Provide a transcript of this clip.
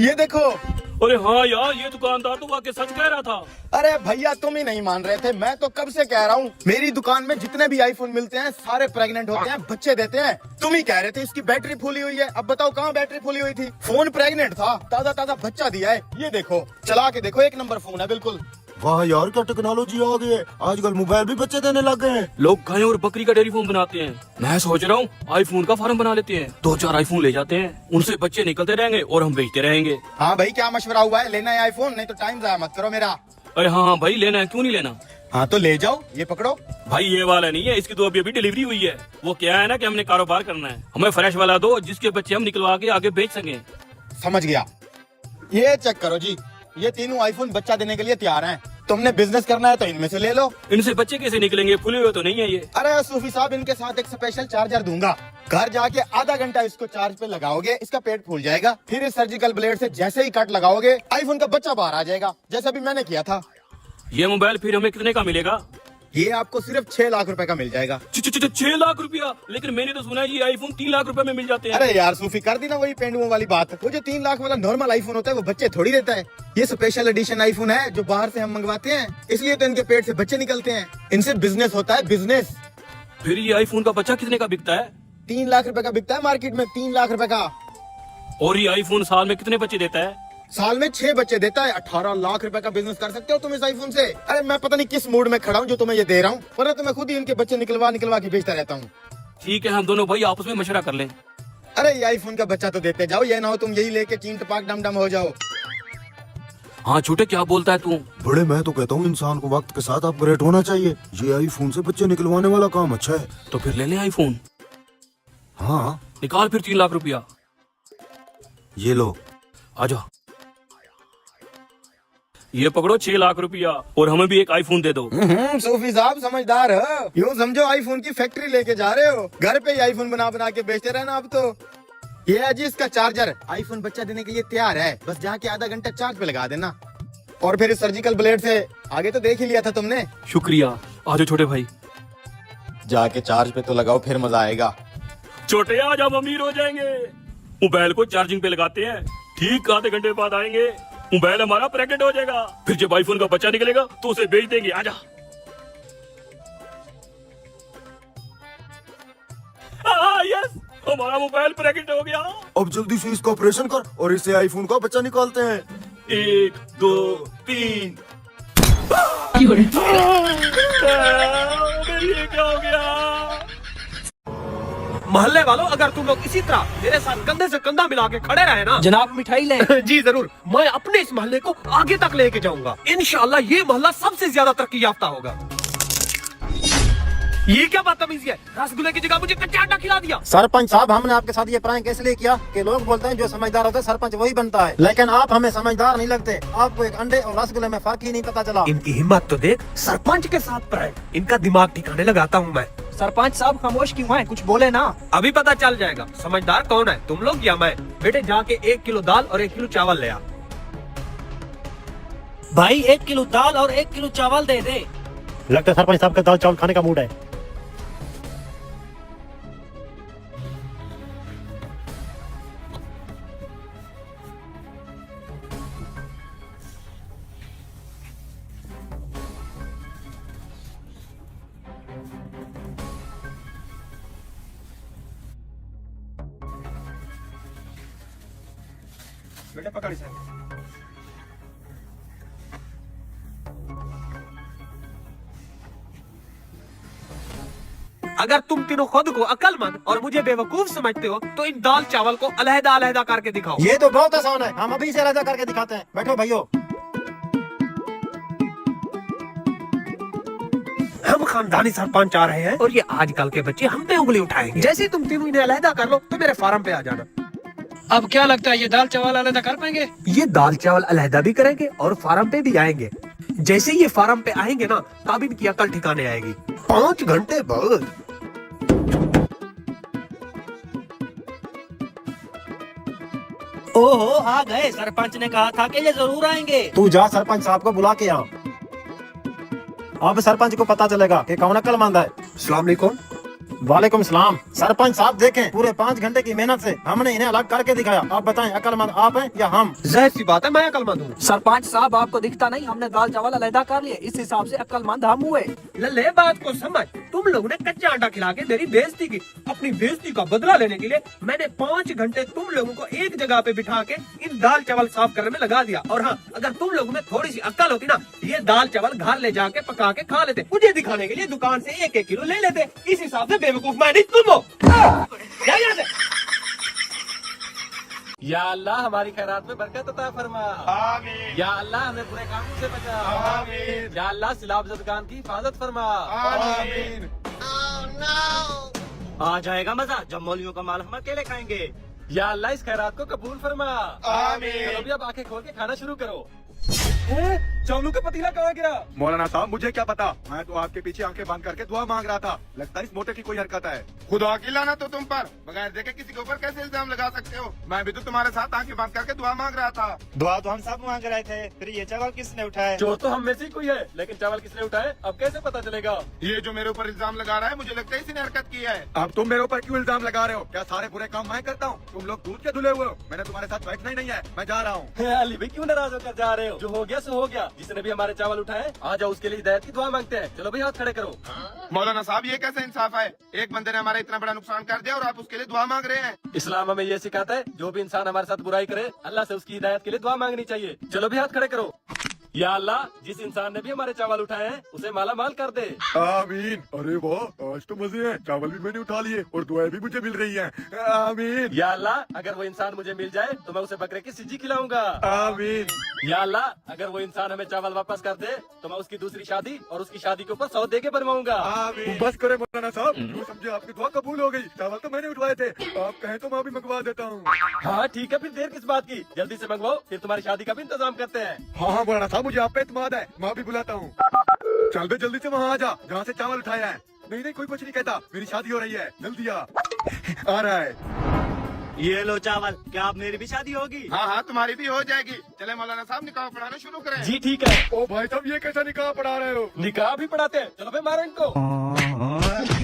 ये देखो। अरे हाँ यार, ये दुकानदार तो वाकई सच कह रहा था। अरे भैया तुम ही नहीं मान रहे थे, मैं तो कब से कह रहा हूँ। मेरी दुकान में जितने भी आईफोन मिलते हैं सारे प्रेग्नेंट होते हैं, बच्चे देते हैं। तुम ही कह रहे थे इसकी बैटरी फूली हुई है। अब बताओ कहाँ बैटरी फूली हुई थी, फोन प्रेग्नेंट था, ताजा ताजा बच्चा दिया है। ये देखो, चला के देखो, एक नंबर फोन है बिल्कुल। वाह यार, क्या टेक्नोलॉजी आ गई है। आजकल मोबाइल भी बच्चे देने लग गए हैं। लोग गाय और बकरी का डेयरी फार्म बनाते हैं। मैं सोच रहा हूँ आईफोन का फार्म बना लेते हैं। 2-4 आईफोन ले जाते हैं, उनसे बच्चे निकलते रहेंगे और हम बेचते रहेंगे। हाँ भाई, क्या मशवरा हुआ है? लेना है आईफोन? नहीं तो टाइम जाया मत करो मेरा। अरे हाँ भाई, लेना है, क्यों नहीं लेना। हाँ तो ले जाओ, ये पकड़ो। भाई ये वाला नहीं है, इसकी तो अभी डिलीवरी हुई है। वो क्या है ना कि हमने कारोबार करना है, हमें फ्रेश वाला दो जिसके बच्चे हम निकलवा के आगे बेच सके। समझ गया। ये चेक करो जी, ये तीनों आईफोन बच्चा देने के लिए तैयार हैं। तुमने बिजनेस करना है तो इनमें से ले लो। इनसे बच्चे कैसे निकलेंगे, फूले हुए तो नहीं है ये। अरे सूफी साहब, इनके साथ एक स्पेशल चार्जर दूंगा। घर जाके आधा घंटा इसको चार्ज पे लगाओगे, इसका पेट फूल जाएगा। फिर इस सर्जिकल ब्लेड से जैसे ही कट लगाओगे, आईफोन का बच्चा बाहर आ जाएगा, जैसा अभी मैंने किया था। ये मोबाइल फिर हमें कितने का मिलेगा? ये आपको सिर्फ 6 लाख रुपए का मिल जाएगा। 6 लाख रुपया? लेकिन मैंने तो सुना है ये आईफोन 3 लाख रुपए में मिल जाते हैं। अरे यार सूफी, कर दी ना वही पेंडुओं वाली बात। वो जो 3 लाख वाला नॉर्मल आईफोन होता है वो बच्चे थोड़ी देता है। ये स्पेशल एडिशन आईफोन है जो बाहर से हम मंगवाते हैं, इसलिए तो इनके पेट से बच्चे निकलते हैं। इनसे बिजनेस होता है, बिजनेस। फिर ये आईफोन का बच्चा कितने का बिकता है? 3 लाख रुपए का बिकता है मार्केट में, 3 लाख रुपए का। और ये आईफोन साल में कितने बच्चे देता है? साल में 6 बच्चे देता है। 18 लाख रुपए का बिजनेस कर सकते हो तुम इस आईफोन से। अरे मैं पता नहीं किस मूड में खड़ा हूँ जो तुम्हें ये दे रहा हूँ, वरना तो मैं खुद ही इनके बच्चे निकलवा के बेचता रहता हूँ। ठीक है, हम दोनों भाई आपस में मशवरा कर लें। अरे ये आईफोन का बच्चा तो देते जाओ, ये ना हो तुम यही लेके चीन टपाक डम डम हो जाओ। हाँ छोटे, क्या बोलता है तू? बड़े, मैं तो कहता हूँ इंसान को वक्त के साथ अपग्रेड होना चाहिए। ये आईफोन से बच्चे निकलवाने वाला काम अच्छा है। तो फिर ले ले आईफोन। हाँ निकाल फिर 3 लाख रुपया। ये लो। आजा, ये पकड़ो 6 लाख रुपया और हमें भी एक आईफोन दे दो। सूफी साहब समझदार हो, यूँ समझो आईफोन की फैक्ट्री लेके जा रहे हो। घर पे ही आईफोन बना बना के बेचते रहना अब तो। ये है जी इसका चार्जर, आईफोन बच्चा देने के लिए तैयार है। बस जाके आधा घंटा चार्ज पे लगा देना, और फिर इस सर्जिकल ब्लेड से आगे तो देख ही लिया था तुमने। शुक्रिया। आजो छोटे भाई, जाके चार्ज पे तो लगाओ, फिर मजा आएगा। छोटे आज हम अमीर हो जाएंगे। मोबाइल को चार्जिंग पे लगाते हैं, ठीक आधे घंटे बाद आएंगे, मोबाइल हमारा प्रेग्नेंट हो जाएगा। फिर जब आईफोन का बच्चा निकलेगा तो उसे बेच देंगे। आजा। यस, हमारा मोबाइल प्रेग्नेंट हो गया। अब जल्दी से इसका ऑपरेशन कर और इससे आईफोन का बच्चा निकालते हैं। 1 2 3। ये क्या हो गया? मोहल्ले वालों, अगर तुम लोग इसी तरह मेरे साथ कंधे से कंधा मिला के खड़े रहे ना। जनाब मिठाई ले। जी जरूर, मैं अपने इस मोहल्ले को आगे तक लेके जाऊंगा। इंशाल्लाह ये मोहल्ला सबसे ज्यादा तरक्की याफ्ता होगा। ये क्या बदतमीजी है, रसगुल्ले की जगह मुझे कच्चा आटा खिला दिया। सरपंच साहब, हमने आपके साथ ये प्रैंक इसलिए किया कि लोग बोलते हैं जो समझदार होता है सरपंच वही बनता है, लेकिन आप हमें समझदार नहीं लगते। आपको एक अंडे और रसगुल्ले में फर्क ही नहीं पता चला। इनकी हिम्मत तो देख, सरपंच के साथ प्रैंक। इनका दिमाग ठिकाने लगाता हूँ मैं। सरपंच साहब खामोश क्यों हैं, कुछ बोले ना। अभी पता चल जाएगा समझदार कौन है, तुम लोग या मैं। बेटे जाके 1 किलो दाल और 1 किलो चावल ले आ। भाई 1 किलो दाल और 1 किलो चावल दे दे। लगता है सरपंच साहब का दाल चावल खाने का मूड है। बेटे पकड़ इसे। अगर तुम तीनों खुद को अक्लमंद और मुझे बेवकूफ समझते हो तो इन दाल चावल को अलहदा अलहदा करके दिखाओ। ये तो बहुत आसान है, हम अभी से अलग करके दिखाते हैं। बैठो भाइयों। हम खानदानी सरपंच आ रहे हैं और ये आजकल के बच्चे हम पे उंगली उठाएंगे। जैसे ही तुम तीनों इन्हें अलहदा कर लो तो मेरे फार्म पे आ जाना। अब क्या लगता है ये दाल चावल अलग कर पाएंगे? ये दाल चावल अलहदा भी करेंगे और फार्म पे भी आएंगे। जैसे ही ये फार्म पे आएंगे ना, तब इनकी अकल ठिकाने आएगी। 5 घंटे बाद। ओहो, आ गए। सरपंच ने कहा था कि ये जरूर आएंगे। तू जा सरपंच साहब को बुला के आ। अब सरपंच को पता चलेगा कि कौन अक्लमंद है। अस्सलाम वालेकुम। वालेकुम सलाम। सरपंच साहब देखें, पूरे 5 घंटे की मेहनत से हमने इन्हें अलग करके दिखाया। आप बताएं अक्लमंद आप हैं या हम? जाहिर सी बात है मैं अक्लमंद हूँ। सरपंच साहब आपको दिखता नहीं, हमने दाल चावल अलहदा कर लिए, इस हिसाब से अक्लमंद हम हुए। लल्ले बात को समझ, तुम लोगों ने कच्चा आटा खिला के मेरी बेइज्जती की। अपनी बेइज्जती का बदला लेने के लिए मैंने 5 घंटे तुम लोगों को एक जगह पे बिठा के इन दाल चावल साफ करने में लगा दिया। और हाँ, अगर तुम लोगों में थोड़ी सी अक्ल होती ना, ये दाल चावल घर ले जाके पका के खा लेते। मुझे दिखाने के लिए दुकान से 1-1 किलो ले लेते। इस हिसाब से बेवकूफ मैं नहीं, तुम हो। क्या याद है? या अल्लाह हमारी खैरात में बरकत अता फरमा। आमीन। या अल्लाह हमें बुरे कामों से बचा। आमीन। या अल्लाह सिलाब दुकान की हिफाजत फरमा। आमीन। आ जाएगा मजा जब मौलियों का माल हम अकेले खाएंगे। या अल्लाह इस खैरात को कबूल फरमा। आमीन। चलो भी अब आंखें खोल के खाना शुरू करो। चावलों का पतीला कहाँ गिरा? मौलाना साहब मुझे क्या पता, मैं तो आपके पीछे आंखें बंद करके दुआ मांग रहा था। लगता है इस मोटे की कोई हरकत है। खुदा की लाना तो तुम पर, बगैर देखे किसी के ऊपर कैसे इल्जाम लगा सकते हो? मैं भी तो तुम्हारे साथ आंखें बंद करके दुआ मांग रहा था। दुआ तो हम सब मांग रहे थे, फिर ये चावल किसने उठाए? चोर तो हम में से ही कोई है, लेकिन चावल किसने उठाए अब कैसे पता चलेगा? ये जो मेरे ऊपर इल्जाम लगा रहा है, मुझे लगता है इसी ने हरकत की है। अब तुम मेरे ऊपर क्यों इल्जाम लगा रहे हो? क्या सारे बुरे काम मैं करता हूँ? तुम लोग दूध के धुले हुए हो। मैंने तुम्हारे साथ बैठना ही नहीं है, मैं जा रहा हूँ। अली भाई क्यों नाराज होकर जा रहे हो? जो हो गया सो हो गया। जिसने भी हमारे चावल उठाए आ जाओ, उसके लिए हिदायत की दुआ मांगते हैं। चलो भाई हाथ खड़े करो। मौलाना साहब ये कैसे इंसाफ है? एक बंदे ने हमारा इतना बड़ा नुकसान कर दिया और आप उसके लिए दुआ मांग रहे हैं। इस्लाम हमें ये सिखाता है, जो भी इंसान हमारे साथ बुराई करे अल्लाह से उसकी हिदायत के लिए दुआ मांगनी चाहिए। चलो भी हाथ खड़े करो। या अल्लाह जिस इंसान ने भी हमारे चावल उठाए हैं उसे माला माल कर दे। आमीन। अरे वाह, आज तो मजे हैं। चावल भी मैंने उठा लिए और दुआएं भी मुझे मिल रही हैं। आमीन। या अल्लाह अगर वो इंसान मुझे मिल जाए तो मैं उसे बकरे की सिज्जी खिलाऊंगा। आमीन। या अल्लाह अगर वो इंसान हमें चावल वापस कर दे तो मैं उसकी दूसरी शादी और उसकी शादी के ऊपर 100 दे के बनवाऊंगा। आमीन। बस करे मौलाना साहब, जो समझे आपकी दुआ कबूल हो गई। चावल तो मैंने उठवाए थे, आप कहें तो मैं भी मंगवा देता हूँ। हाँ ठीक है, फिर देर किस बात की, जल्दी से मंगवाओ, फिर तुम्हारी शादी का भी इंतजाम करते हैं। हाँ हाँ मौलाना साहब, मुझे आप पे इत्मीनान है, मैं भी बुलाता हूँ। चल बे जल्दी से वहाँ आ जा जहाँ से चावल उठाया है। नहीं नहीं कोई कुछ नहीं कहता, मेरी शादी हो रही है, जल्दी आ रहा है। ये लो चावल, क्या अब मेरी भी शादी होगी? हाँ हाँ तुम्हारी भी हो जाएगी। चले मौलाना साहब निकाह पढ़ाना शुरू करें। जी ठीक है। ओ भाई साहब, ये कैसा निकाह पढ़ा रहे हो? निकाह भी पढ़ाते हैं, चलो भाई मारो इनको।